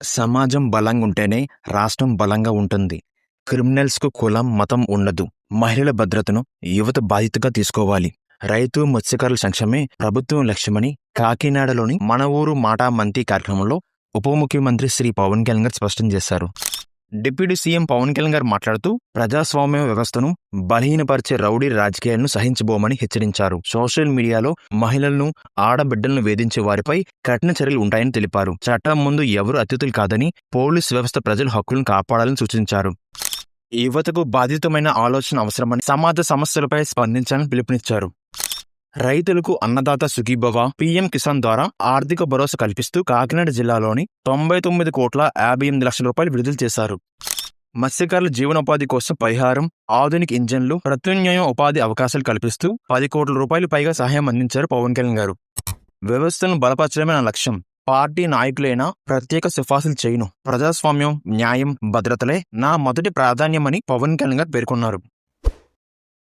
సమాజం బలంగుంటేనే రాష్ట్రం బలంగా ఉంటుంది. క్రిమినల్స్‌కు కులం, మతం ఉండదు. మహిళల భద్రతను యువత బాధ్యతగా తీసుకోవాలి. రైతు, మత్స్యకారుల సంక్షేమమే ప్రభుత్వం లక్ష్యమని కాకినాడలోని మన ఊరు మాట మంతి కార్యక్రమంలో ఉప ముఖ్యమంత్రి శ్రీ పవన్ కళ్యాణ్ గారు స్పష్టం చేశారు. డిప్యూటీ సీఎం పవన్ కళ్యాణ్ గారు మాట్లాడుతూ ప్రజాస్వామ్య వ్యవస్థను బలహీనపరిచే రౌడీ రాజకీయాలను సహించబోమని హెచ్చరించారు. సోషల్ మీడియాలో మహిళలను, ఆడబిడ్డలను వేధించే వారిపై కఠిన చర్యలు ఉంటాయని తెలిపారు. చట్టం ముందు ఎవరు అతిథులు కాదని, పోలీస్ వ్యవస్థ ప్రజల హక్కులను కాపాడాలని సూచించారు. యువతకు బాధితమైన ఆలోచన అవసరమని, సమాజ సమస్యలపై స్పందించాలని పిలుపునిచ్చారు. రైతులకు అన్నదాత సుఖీభవ, పీఎం కిసాన్ ద్వారా ఆర్థిక భరోసా కల్పిస్తూ కాకినాడ జిల్లాలోని 99,58,00,000 విడుదల చేశారు. మత్స్యకారుల జీవనోపాధి కోసం పరిహారం, ఆధునిక ఇంజన్లు, ప్రత్యామ్నాయ ఉపాధి అవకాశాలు కల్పిస్తూ 10 కోట్ల రూపాయలు పైగా సహాయం అందించారు పవన్ కళ్యాణ్ గారు. వ్యవస్థను బలపరచడమే నా లక్ష్యం. పార్టీ నాయకులైనా ప్రత్యేక సిఫార్సులు చేయను. ప్రజాస్వామ్యం, న్యాయం, భద్రతలే నా మొదటి ప్రాధాన్యమని పవన్ కళ్యాణ్ గారు పేర్కొన్నారు.